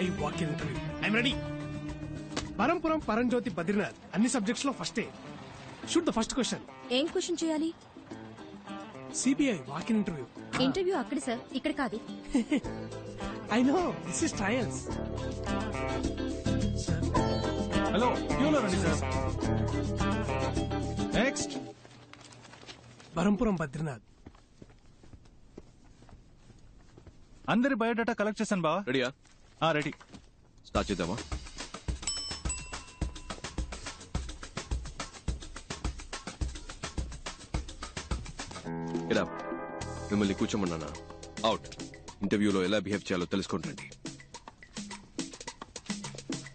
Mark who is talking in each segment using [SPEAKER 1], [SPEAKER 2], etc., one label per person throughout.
[SPEAKER 1] CBI walk in interview. I'm ready. Parampuram పరంజ్యోతి బద్రీనాథ్ అన్ని subjects లో ఫస్టే. Shoot the first question.
[SPEAKER 2] ఏం క్వశ్చన్ చేయాలి?
[SPEAKER 1] CBI walk in interview.
[SPEAKER 2] Interview అక్కడ సార్, ఇక్కడ కాదు.
[SPEAKER 1] I know this is trials.
[SPEAKER 3] Hello రండి సార్. నెక్స్ట్
[SPEAKER 1] పరంపురం బద్రీనాథ్.
[SPEAKER 3] అందరి బయోడేటా కలెక్ట్ చేశాను బావా.
[SPEAKER 4] రెడీయా?
[SPEAKER 3] రెడీ.
[SPEAKER 4] స్టార్ట్ చేద్దామా? ఇలా మిమ్మల్ని కూర్చోమన్నానా? అవుట్. ఇంటర్వ్యూలో ఎలా బిహేవ్ చేయాలో తెలుసుకుంటండి.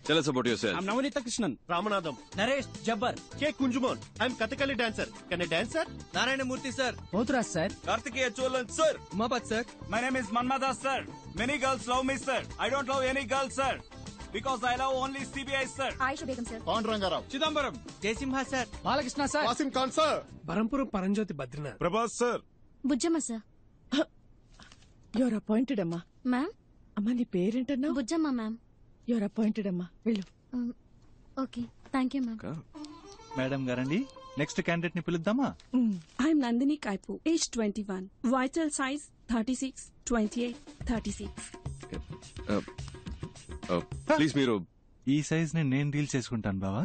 [SPEAKER 4] Tell us about yourself.
[SPEAKER 5] I'm Navanita Krishnan.
[SPEAKER 6] Ramanadam.
[SPEAKER 5] Naresh Jabbar.
[SPEAKER 6] K. Kunjumon. I'm Kathakali dancer. Can I dance, sir?
[SPEAKER 5] Narayana Murthy sir. Potraj sir.
[SPEAKER 4] Kartikeya Cholan sir.
[SPEAKER 5] Umapat sir.
[SPEAKER 7] My name is Manmada sir. Many girls love me sir. I don't love any girl sir. Because I love only CBI sir.
[SPEAKER 2] Aisha Begum sir.
[SPEAKER 6] Pandurangarao.
[SPEAKER 7] Chidambaram.
[SPEAKER 5] Jaisimha sir. Balakrishna sir.
[SPEAKER 6] Wasim Khan sir.
[SPEAKER 1] పరంపురం పరంజ్యోతి బద్రీనాథ్.
[SPEAKER 7] Prabhas sir.
[SPEAKER 2] Bujjamma sir.
[SPEAKER 8] Your appointed అమ్మా.
[SPEAKER 2] Ma'am.
[SPEAKER 8] అమ్మా నీ పేరేంటన్నా?
[SPEAKER 2] Bujjamma ma'am.
[SPEAKER 8] Your appointed అమ్మా, వెళ్ళు.
[SPEAKER 2] Okay, thank you ma'am.
[SPEAKER 3] Madam గారండి, next candidate ని పిలుద్దామా?
[SPEAKER 9] I'm Nandini Kaipu, age 21, vital size 36, 28, 36.
[SPEAKER 4] Please మీరు
[SPEAKER 3] ఈ సైజ్ ని నేను డీల్ చేసుకుంటాను బావా.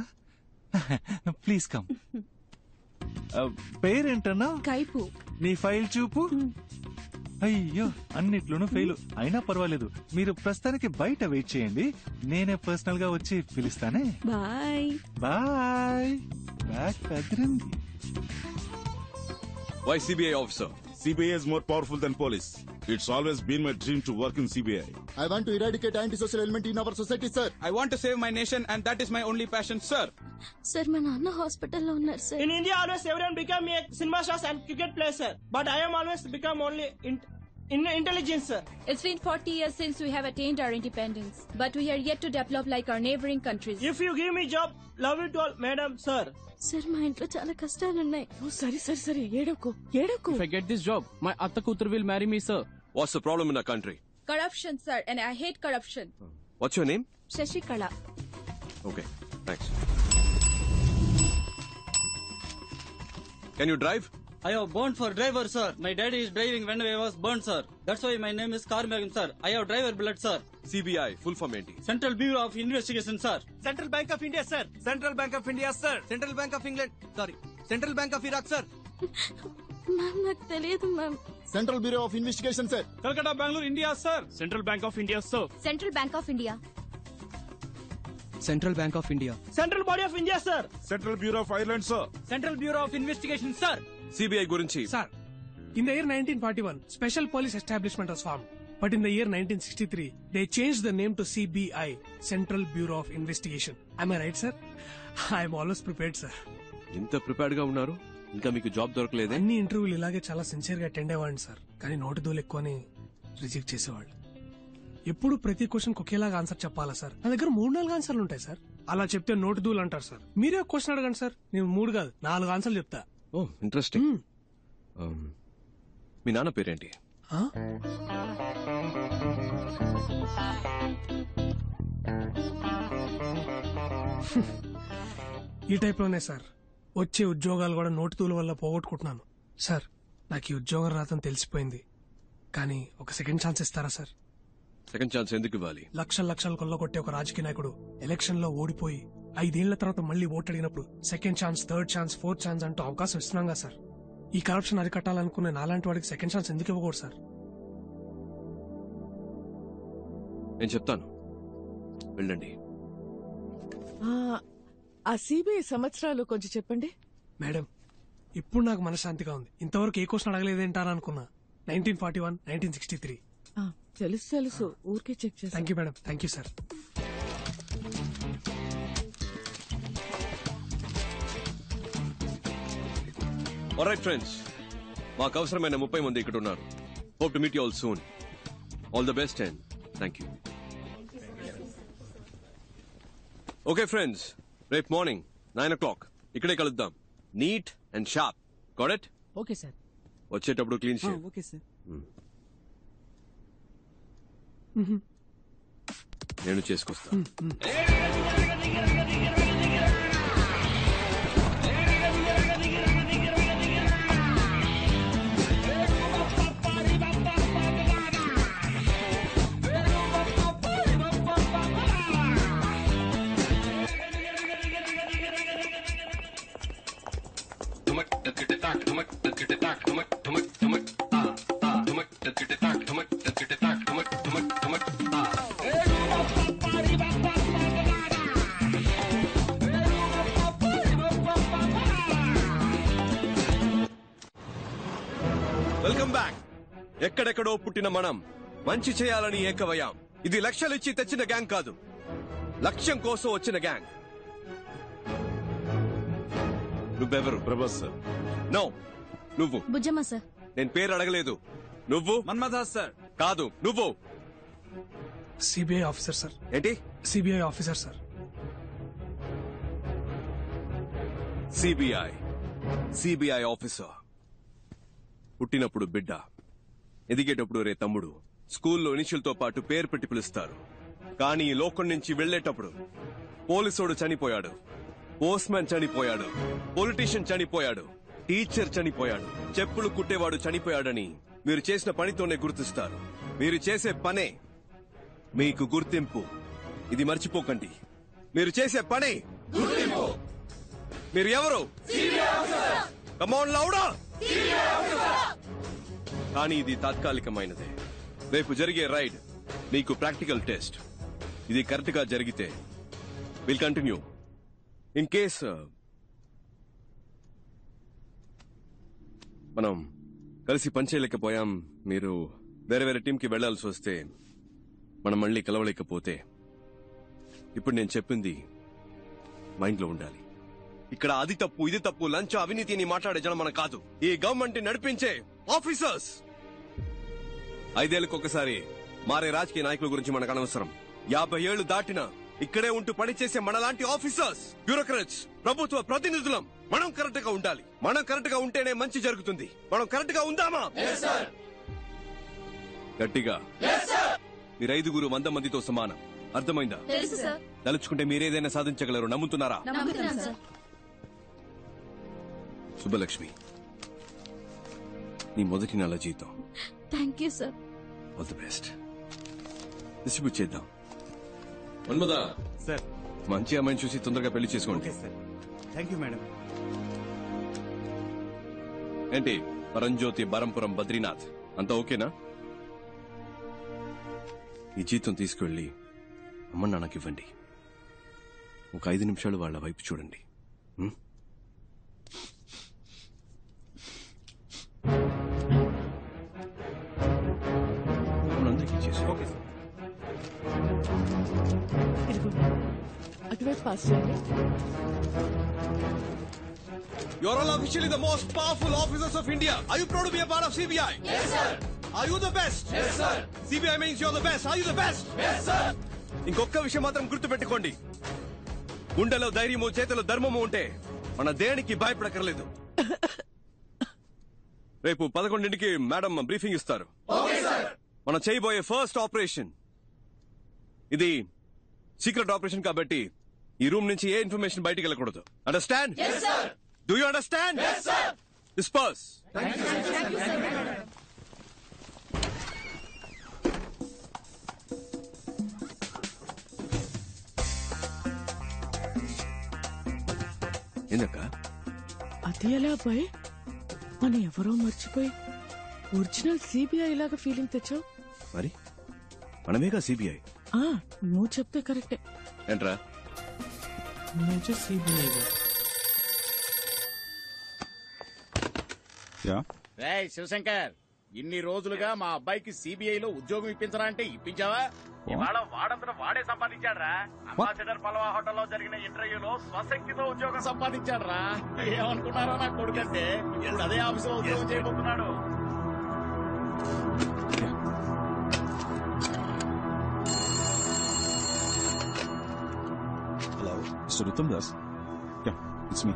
[SPEAKER 3] Please come. పేరేంటన్నా?
[SPEAKER 9] Kaipu.
[SPEAKER 3] నీ ఫైల్ చూపు. అయ్యో, అన్నిట్లోనూ ఫెయిల్. అయినా పర్వాలేదు, మీరు ప్రస్తుతానికి బయట వెయిట్ చేయండి, నేనే పర్సనల్ గా వచ్చి పిలుస్తానే.
[SPEAKER 9] Bye.
[SPEAKER 3] బాయ్. బ్యాక్ కదిరింది.
[SPEAKER 4] Why CBI officer?
[SPEAKER 7] CBI is more powerful than police. It's always been my dream to work in CBI.
[SPEAKER 6] I want to eradicate antisocial element in our society, sir.
[SPEAKER 7] I want to save my nation and that is my only passion, sir.
[SPEAKER 2] Sir మా నాన్న హాస్పిటల్లో ఉన్నారు sir.
[SPEAKER 5] In India, always everyone become a cinema stars and cricket player, sir. But I am always become only in intelligence, sir.
[SPEAKER 9] It's been 40 years since we have attained our independence, but we are yet to develop like our neighboring countries.
[SPEAKER 5] If you give me job, love it all, madam, sir.
[SPEAKER 2] Sir మా ఇంట్లో చాలా కష్టాలున్నాయి.
[SPEAKER 8] సరే ఏడవకు.
[SPEAKER 5] If I get this job, my atta kutur will marry me, sir.
[SPEAKER 4] What's the problem in our country?
[SPEAKER 9] Corruption, sir, and I hate corruption.
[SPEAKER 4] What's your name?
[SPEAKER 9] Shashikala.
[SPEAKER 4] Okay, thanks. Can you drive?
[SPEAKER 5] I have born for driver, sir. My daddy is driving when I was born, sir. That's why my name is Karmagam, sir. I have driver blood, sir.
[SPEAKER 4] CBI full form ఏంటి?
[SPEAKER 5] Central Bureau of Investigation, sir.
[SPEAKER 7] Central Bank of India, sir. Central Bank of India, sir. Central Bank of England. Sorry. Central Bank of Iraq, sir.
[SPEAKER 2] Ma'am నాకు తెలియదు ma'am.
[SPEAKER 6] Central Bureau of Investigation, sir.
[SPEAKER 7] Calcutta, Bangalore, India, sir. Central Bank of India, sir.
[SPEAKER 2] Central bank of India.
[SPEAKER 5] Central Bank of India. Central Body of India, sir.
[SPEAKER 7] Central Bureau of Ireland, sir.
[SPEAKER 5] Central Bureau of Investigation, sir.
[SPEAKER 4] CBI గురించి
[SPEAKER 1] sir, in the year 1941, special police establishment was formed. But in the year 1963, they changed the name to CBI, Central Bureau of Investigation. Am I right, sir? I am always prepared, sir.
[SPEAKER 4] ఇంత prepared గా ఉన్నారు, ఇంకా మీకు job దొరకలేదే?
[SPEAKER 1] అన్ని ఇంటర్వ్యూలు ఇలాగే చాలా sincere గా అటెండ్ అయ్యేవాడిని సార్, కానీ నోటి దూలు ఎక్కువని రిజెక్ట్ చేసేవాళ్ళు. ఎప్పుడు ప్రతి క్వశ్చన్ ఒకేలాగా ఆన్సర్ చెప్పాలా సార్? నా దగ్గర 3-4 ఆన్సర్లు ఉంటాయి సార్. అలా చెప్తే నోటి దూలు అంటారు సార్. మీరే క్వశ్చన్ అడగండి సార్, నేను 3 కాదు 4 ఆన్సర్లు చెప్తా.
[SPEAKER 4] ఓ ఇంట్రెస్టింగ్. మీ నాన్న పేరేంటి?
[SPEAKER 1] ఈ టైప్ లోనే సార్ వచ్చే ఉద్యోగాలు కూడా నోటితూల వల్ల పోగొట్టుకుంటున్నాను సార్. నాకు ఈ ఉద్యోగం రాదని తెలిసిపోయింది, కానీ ఒక సెకండ్ ఛాన్స్ ఇస్తారా సార్?
[SPEAKER 4] సెకండ్ ఛాన్స్ ఎందుకు ఇవ్వాలి?
[SPEAKER 1] లక్షలు కొల్లగొట్టే ఒక రాజకీయ నాయకుడు ఎలక్షన్ లో ఓడిపోయి 5 ఏళ్ల తర్వాత మళ్ళీ ఓటు అడిగినప్పుడు second chance, third chance, fourth chance అంటూ అవకాశం ఇస్తున్నాగా సార్. ఈ కరప్షన్ అరికట్టాలనుకునే నాలాంటి వాడికి సెకండ్ ఛాన్స్ ఎందుకు ఇవ్వకూడదు సార్?
[SPEAKER 4] నేను చెప్తాను, వెళ్ళండి.
[SPEAKER 8] ఆ సిబిఐ సంవత్సరాలు కొంచెం చెప్పండి
[SPEAKER 1] మేడం. ఇప్పుడు నాకు మనశ్శాంతిగా ఉంది. ఇంతవరకు ఏ క్వశ్చన్ అడగలేదేంటారా అనుకున్నా. 1941, 1963.
[SPEAKER 8] తెలుసు, ఊరికే చెక్ చేస్తాను.
[SPEAKER 1] Thank you madam, thank you sir.
[SPEAKER 4] Alright friends, మాకు అవసరమైన 30 మంది ఇక్కడ ఉన్నారు. Hope to meet you all soon. All the best and thank you. Okay friends, రేపు మార్నింగ్ 9 o'clock ఇక్కడే కలుద్దాం. Neat and sharp. Got it?
[SPEAKER 5] Okay, sir.
[SPEAKER 4] వచ్చేటప్పుడు clean shave.
[SPEAKER 5] Okay, sir.
[SPEAKER 4] నేను చేసుకొస్తా. Welcome back. ఎక్కడెక్కడో పుట్టిన మనం మంచి చేయాలని ఏకవయ్యాం. ఇది లక్షలిచ్చి తెచ్చిన గ్యాంగ్ కాదు, లక్ష్యం కోసం వచ్చిన గ్యాంగ్. నువ్వెవరు?
[SPEAKER 7] ప్రభాస్ సార్.
[SPEAKER 4] నో, నువ్వు.
[SPEAKER 2] బుజ్జమ్మ సార్.
[SPEAKER 4] నేను పేరు అడగలేదు. నువ్వు?
[SPEAKER 7] మన్మథాస్ సార్.
[SPEAKER 4] కాదు, నువ్వు.
[SPEAKER 1] CBI officer sir.
[SPEAKER 4] ఏంటి?
[SPEAKER 1] CBI officer sir.
[SPEAKER 4] CBI officer. పుట్టినప్పుడు బిడ్డ, ఎదిగేటప్పుడు రే తమ్ముడు, స్కూల్లో ఇనిషియల్తో పాటు పేరు పెట్టి పిలుస్తారు. కానీ ఈ లోకం నుంచి వెళ్లేటప్పుడు పోలీసోడు చనిపోయాడు, పోస్ట్ మ్యాన్ చనిపోయాడు, పొలిటీషియన్ చనిపోయాడు, టీచర్ చనిపోయాడు, చెప్పులు కుట్టేవాడు చనిపోయాడని మీరు చేసిన పనితోనే గుర్తిస్తారు. మీరు చేసే పనే మీకు గుర్తింపు. ఇది మర్చిపోకండి. మీరు చేసే పనే గుర్తింపు. మీరు ఎవరు? కమాన్ లౌడా. కానీ ఇది తాత్కాలికమైనదే. రేపు జరిగే రైడ్ నీకు ప్రాక్టికల్ టెస్ట్. ఇది కరెక్ట్ గా జరిగితే విల్ కంటిన్యూ. ఇన్ కేస్ మనం కలిసి పనిచేయలేకపోయాం, మీరు వేరే వేరే టీంకి వెళ్లాల్సి వస్తే, మనం మళ్ళీ కలవలేకపోతే, ఇప్పుడు నేను చెప్పింది మైండ్ లో ఉండాలి. ఇక్కడ అది తప్పు, ఇది తప్పు, లంచ్, అవినీతి అని మాట్లాడే జనం మన కాదు, ఈ గవర్నమెంట్ నడిపించే ఆఫీసర్స్. 5 ఏళ్లకు ఒకసారి మారే రాజకీయ నాయకుల గురించి మనకు అనవసరం. 50 ఏళ్లు దాటినా ఇక్కడే ఉంటూ పనిచేసే మనలాంటి ఆఫీసర్స్, బ్యూరోక్రాట్స్, ప్రభుత్వ ప్రతినిధులం మనం కరెక్ట్ గా ఉండాలి. మనం కరెక్ట్ గా ఉంటేనే మంచి జరుగుతుంది. మనం కరెక్ట్ గా ఉందామా? గట్టిగా. మీరు 5 100 మందితో సమానం. అర్థమైందా? తలుచుకుంటే మీరేదైనా సాధించగలరు. నమ్ముతున్నారా? శుభలక్ష్మి, నీ మొదటి నెల జీతం.
[SPEAKER 2] Thank you sir.
[SPEAKER 4] All the best. Distribute చేద్దాం. మన్మదా
[SPEAKER 7] సార్,
[SPEAKER 4] మంచి అమ్మాయిని చూసి తొందరగా పెళ్లి చేసుకోండి.
[SPEAKER 7] Thank you madam.
[SPEAKER 4] ఏంటి పరంజ్యోతి, బరంపురం, బద్రీనాథ్ అంతా ఓకేనా? ఈ జీతం తీసుకువెళ్ళి అమ్మ నాన్నకి ఇవ్వండి. ఒక 5 నిమిషాలు వాళ్ళ వైపు చూడండి. అందరికీ చేసి.
[SPEAKER 7] Okay sir.
[SPEAKER 8] అటువైపు పాస్ చేయండి.
[SPEAKER 4] You are all officially the most powerful officers of India. Are you proud to be a part of CBI? Yes, sir. Are you the best? Yes, sir. CBI means you're the best. Are you the best? Yes, sir. ఇంకొక విషయం మాత్రం గుర్తుపెట్టుకోండి. గుండెలో ధైర్యము, చేతిలో ధర్మము ఉంటే మన దేనికి భయపడకర్లేదు. రేపు 11ంటికి మేడం బ్రీఫింగ్ ఇస్తారు. మనం చేయబోయే ఫస్ట్ ఆపరేషన్ ఇది సీక్రెట్ ఆపరేషన్ కాబట్టి ఈ రూమ్ నుంచి ఏ ఇన్ఫర్మేషన్ బయటికి వెళ్ళకూడదు. Understand? Do you understand? Yes, sir. Disperse. Thank you, sir. Thank you, sir. ఏందక్క?
[SPEAKER 8] అది ఎలా అబ్బాయి? మన ఎవరో మర్చిపోయి ఒరిజినల్ సిబిఐ లాగా ఫీలింగ్ తెచ్చావు.
[SPEAKER 4] మరి మనమేగా సిబిఐ.
[SPEAKER 8] నువ్వు చెప్తే కరెక్టే.
[SPEAKER 4] ఏంట్రా?
[SPEAKER 1] సిబిఐ.
[SPEAKER 10] శివశంకర్, ఇన్ని రోజులుగా మా అబ్బాయికి సిబిఐలో ఉద్యోగం ఇప్పించరా అంటే ఇప్పించావా? ఇవాళ వాడంతటా వాడే సంపాదించాడ్రా. అంబాసిడర్ పలవా హోటల్లో జరిగిన ఇంటర్వ్యూలో స్వశక్తితో ఉద్యోగం సంపాదించాడ్రా. ఏమనుకున్నారో నా కొడుకంటే ఇప్పుడు అదే ఆఫీసులో ఉద్యోగం చేయబోతున్నాడు.
[SPEAKER 7] Hello, mister Uttam Das. It's me.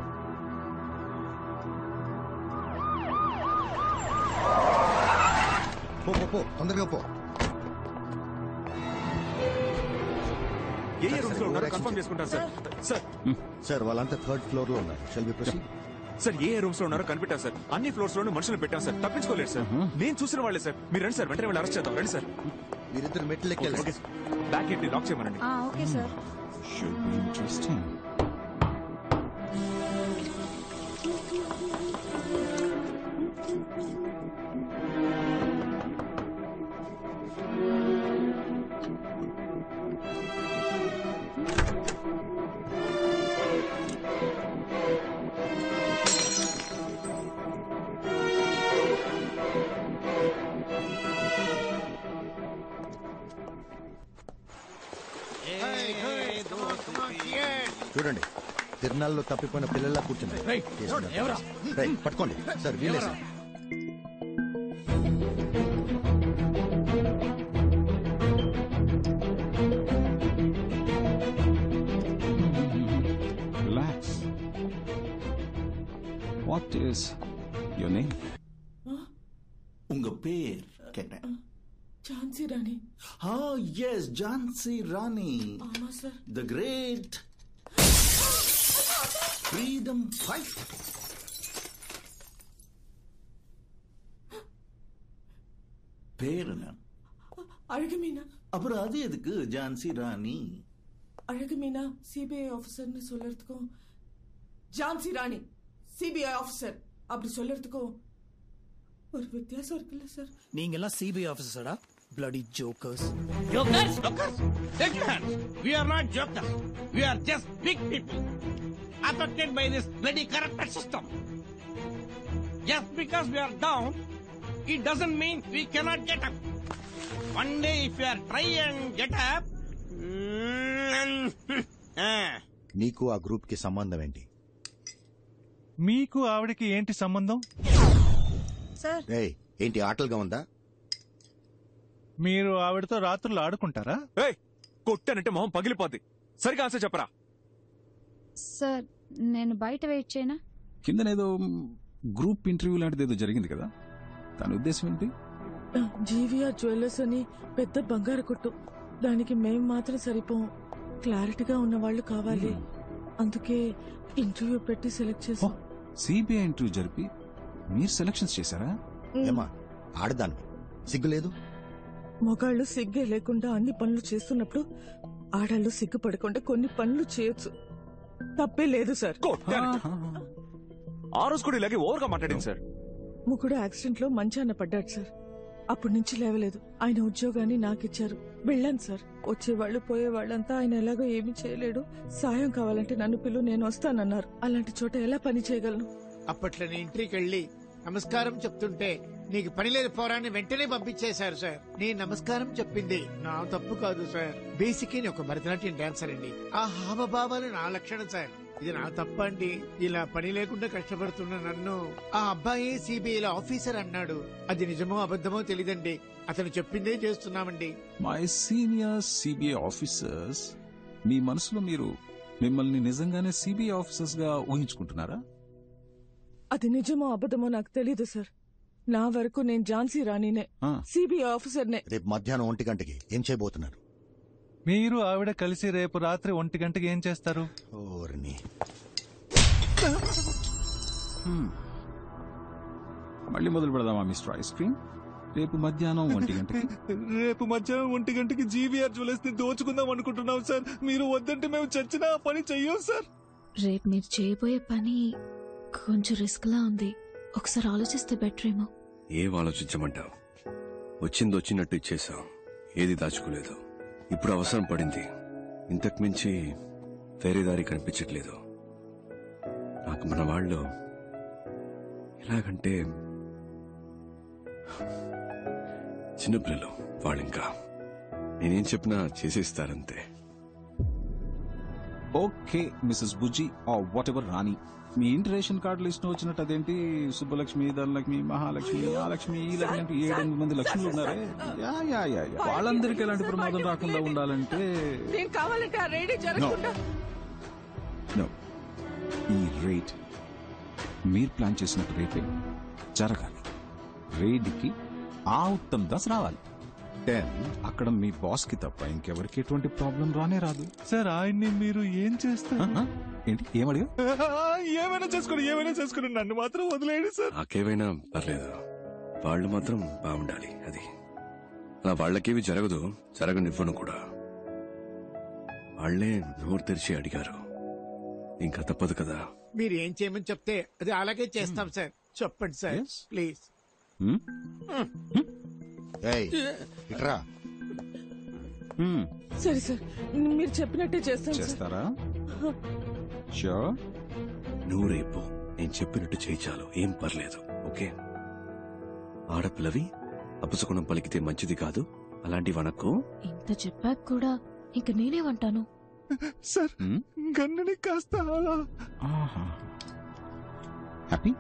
[SPEAKER 6] పో తొందరగా పో.
[SPEAKER 7] ఏ రూమ్స్ లో ఉన్నారో కన్ఫర్మ్ చేసుకుంటారు సార్. సార్
[SPEAKER 6] సార్ వాళ్ళంతా థర్డ్ ఫ్లోర్ లో ఉన్నారు. Shall be proceed?
[SPEAKER 7] Sir A rooms లో ఉన్నారో కనిపెట్టాం సార్. అన్ని ఫ్లోర్స్ లోనూ మనుషులు పెట్టాం సార్. తప్పించుకోలేదు సార్. నేను చూసిన వాళ్ళే సార్. మీరు రండి సార్, వెంటనే వాళ్ళు అరెస్ట్ చేద్దాం. రండి సార్.
[SPEAKER 6] మీరిద్దరు మెట్లు ఎక్కాలి.
[SPEAKER 7] బ్యాక్ ఏంటి లాక్ చేయమనండి.
[SPEAKER 2] Okay sir.
[SPEAKER 7] Should be interesting.
[SPEAKER 6] చూడండి, తిరునాళ్ళలో తప్పిపోయిన పిల్లల్లా కూర్చున్నారు. పట్టుకోండి సార్, వీలే sir.
[SPEAKER 7] Relax. What is your name?
[SPEAKER 11] உங்க பேர் கேட்டேன்.
[SPEAKER 8] ఝాన్సీ రాణి.
[SPEAKER 11] எஸ் ஜான்சி ராணி.
[SPEAKER 8] ஆமா sir.
[SPEAKER 11] The great freedom fight. பேர் என்ன?
[SPEAKER 8] అழగుమీనా.
[SPEAKER 11] அப்புறம் அது எதுக்கு ஜான்சி ராணி?
[SPEAKER 8] அழகுமீனா சிபிஐ ஆஃபீஸர்னு சொல்லறதுக்கும் ஜான்சி ராணி சிபிஐ ஆஃபீஸர் அப்படி சொல்லறதுக்கும் ஒரு வித்தியாசம் இருக்குல்ல சார்?
[SPEAKER 12] நீங்க எல்லாம் சிபிஐ ஆபீசரா? bloody jokers.
[SPEAKER 10] Jokers? Take your hands. We are not jokers. We are just big people affected by this bloody corrupted system. Just because we are down, it doesn't mean we cannot get up. One day if we are try and get up,
[SPEAKER 6] నీకు ఆ group కి సంబంధం ఏంటి?
[SPEAKER 3] మీకు ఆవిడకి ఏంటి సంబంధం?
[SPEAKER 6] ఏంటి ఆటలుగా ఉందా?
[SPEAKER 3] మీరు ఆవిడతో రాత్రులు ఆడుకుంటారా?
[SPEAKER 7] కొట్టానంటే మొహం పగిలిపోద్ది. సరిగా ఆన్సర్ చెప్పరా.
[SPEAKER 2] సార్ నేను బయట వెయిట్ చేయనా?
[SPEAKER 7] కిందనేదో గ్రూప్ ఇంటర్వ్యూ లాంటిది ఏదో జరిగింది కదా, దాని ఉద్దేశం ఏంటి?
[SPEAKER 8] జీవీఆర్ జ్యువెలర్స్ అని పెద్ద బంగారు కొట్టు, దానికి మేం మాత్రం సరిపోం. క్లారిటీగా ఉన్న వాళ్ళు కావాలి. అందుకే ఇంటర్వ్యూ పెట్టి సెలెక్ట్ చేసాం.
[SPEAKER 7] సిబిఐ ఇంటర్వ్యూ జరిపి మీరు సెలక్షన్స్ చేశారా?
[SPEAKER 6] ఏమా ఆడదాన్ని సిగ్గులేదు?
[SPEAKER 8] మొగాళ్ళు సిగ్గే లేకుండా అన్ని పనులు చేస్తున్నప్పుడు ఆడాళ్ళు సిగ్గుపడకుండా కొన్ని పనులు చేయొచ్చు. తప్పే లేదు సార్.
[SPEAKER 7] ఆ రోజు కూడా ఇలాగే ఓవర్గా మాట్లాడింది సార్.
[SPEAKER 8] ముగ్గుడు యాక్సిడెంట్ లో మంచాన పడ్డాడు సార్. అప్పటి నుంచి లేవలేదు. ఆయన ఉద్యోగాన్ని నాకిచ్చారు. వెళ్ళాను సార్. వచ్చేవాళ్లు పోయేవాళ్ళంతా ఆయన ఎలాగో ఏమీ చేయలేడు, సాయం కావాలంటే నన్ను పిలు, నేను వస్తానన్నారు. అలాంటి చోట ఎలా పని చేయగలను?
[SPEAKER 13] అప్పట్లో నేను ఇంటికి వెళ్ళి నమస్కారం చెప్తుంటే నీకు పని లేదు పోరాన్ని వెంటనే పంపించేశారు సార్. నేను నమస్కారం చెప్పింది నా తప్పు కాదు సార్. బేసిక్ ఒక భరతనాట్యం డాన్సర్ అండి. ఆ హావభావాలు నా లక్షణం సార్. ఇది నా తప్ప అండి. ఇలా పని లేకుండా కష్టపడుతున్న నన్ను ఆ అబ్బాయి సిబిఐలో ఆఫీసర్ అన్నాడు. అది నిజమో అబద్ధమో తెలీదండి. అతను చెప్పిందే చేస్తున్నామండి.
[SPEAKER 7] మై సీనియర్ సిబిఐ ఆఫీసర్స్, మీ మనసులో మీరు మిమ్మల్ని నిజంగానే సిబిఐ ఆఫీసర్స్ గా ఊహించుకుంటున్నారా?
[SPEAKER 8] అది నిజమో అబద్ధమో నాకు తెలీదు సార్. నా వరకు నేను ఝాన్సీ రాణినే, సిబిఐ ఆఫీసర్నే.
[SPEAKER 6] రేపు మధ్యాహ్నం 1 గంటకి ఏం చేయబోతున్నారు?
[SPEAKER 3] మీరు ఆవిడ కలిసి రేపు రాత్రి 1 గంటకి ఏం చేస్తారు?
[SPEAKER 7] మళ్ళీ మొదలు పెడదామా మిస్టర్ ఐస్ క్రీమ్? రేపు మధ్యాహ్నం 1 గంటకి.
[SPEAKER 3] రేపు మధ్యాహ్నం 1 గంటకి జీవీఆర్ జ్యువెలర్స్ ని దోచుకుందాం అనుకుంటున్నాం సార్. మీరు వద్దంటే మేము చచ్చినా ఆ పని చెయ్యం సార్.
[SPEAKER 2] రేపు మీరు చేయబోయే పని కొంచెం రిస్క్ లా ఉంది. ఒకసారి ఆలోచిస్తే బెటర్ ఏమో.
[SPEAKER 4] ఏం ఆలోచించమంటావు? వచ్చింది వచ్చినట్టు ఇచ్చేసాం. ఏది దాచుకోలేదు. ఇప్పుడు అవసరం పడింది. ఇంతకు మించి వేరే దారి కనిపించట్లేదు నాకు. మన వాళ్ళు ఎలాగంటే చిన్నపిల్లలు. వాళ్ళింకా నేనేం చెప్పినా చేసేస్తారంతే.
[SPEAKER 7] Okay missus Bujji or whatever Rani, మీ ఇంటి రేషన్ కార్డు లిస్ట్ వచ్చినట్టు అదేంటి సుబ్బలక్ష్మి, ధనలక్ష్మి, మహాలక్ష్మి, ఆ లక్ష్మి, ఈ లక్ష్మి అంటే 7-8 మంది లక్ష్ములు ఉన్నారే. వాళ్ళందరికీ ఎలాంటి ప్రమాదం రాకుండా ఉండాలంటే ఈ రేట్ మీరు ప్లాన్ చేసినట్టు రేపే జరగాలి. రేడ్కి ఆ ఉత్తమ్ దాస్ రావాలి. దెన్ అక్కడ మీ బాస్ కి తప్ప ఇంకెవరికి ఎటువంటి ప్రాబ్లం రానే రాదు.
[SPEAKER 3] సార్ ఆయన్ని మీరు ఏం చేస్తారు?
[SPEAKER 7] ఏంటి ఏమడిగా?
[SPEAKER 3] ఏమైనా చేసుకుని నన్ను మాత్రం వదిలేయండి సార్.
[SPEAKER 4] నాకేమైనా పర్లేదు, వాళ్ళు మాత్రం బాగుండాలి. అది అలా వాళ్ళకేవి జరగదు, జరగనివ్వను కూడా. వాళ్లే నోరు తెరిచి అడిగారు, ఇంకా తప్పదు కదా.
[SPEAKER 13] మీరు ఏం చేయమని చెప్తే అది అలాగే చేస్తాం సార్. చెప్పండి సార్ ప్లీజ్.
[SPEAKER 6] ఇట్రా.
[SPEAKER 8] సరే సార్, మీరు చెప్పినట్టే చేస్తాను సార్.
[SPEAKER 7] చేస్తారా? షూర్.
[SPEAKER 4] నువ్వు రేపు నేను చెప్పినట్టు చేయి చాలు, ఏం పర్లేదు. ఓకే? ఆడపిల్లవి అపశకునం పలికితే మంచిది కాదు, అలాంటి వనకు.
[SPEAKER 2] ఇంత చెప్పాక కూడా ఇంక నేనేమంటాను?
[SPEAKER 3] సార్ గన్నుని కాస్త
[SPEAKER 7] హ్యాపీ.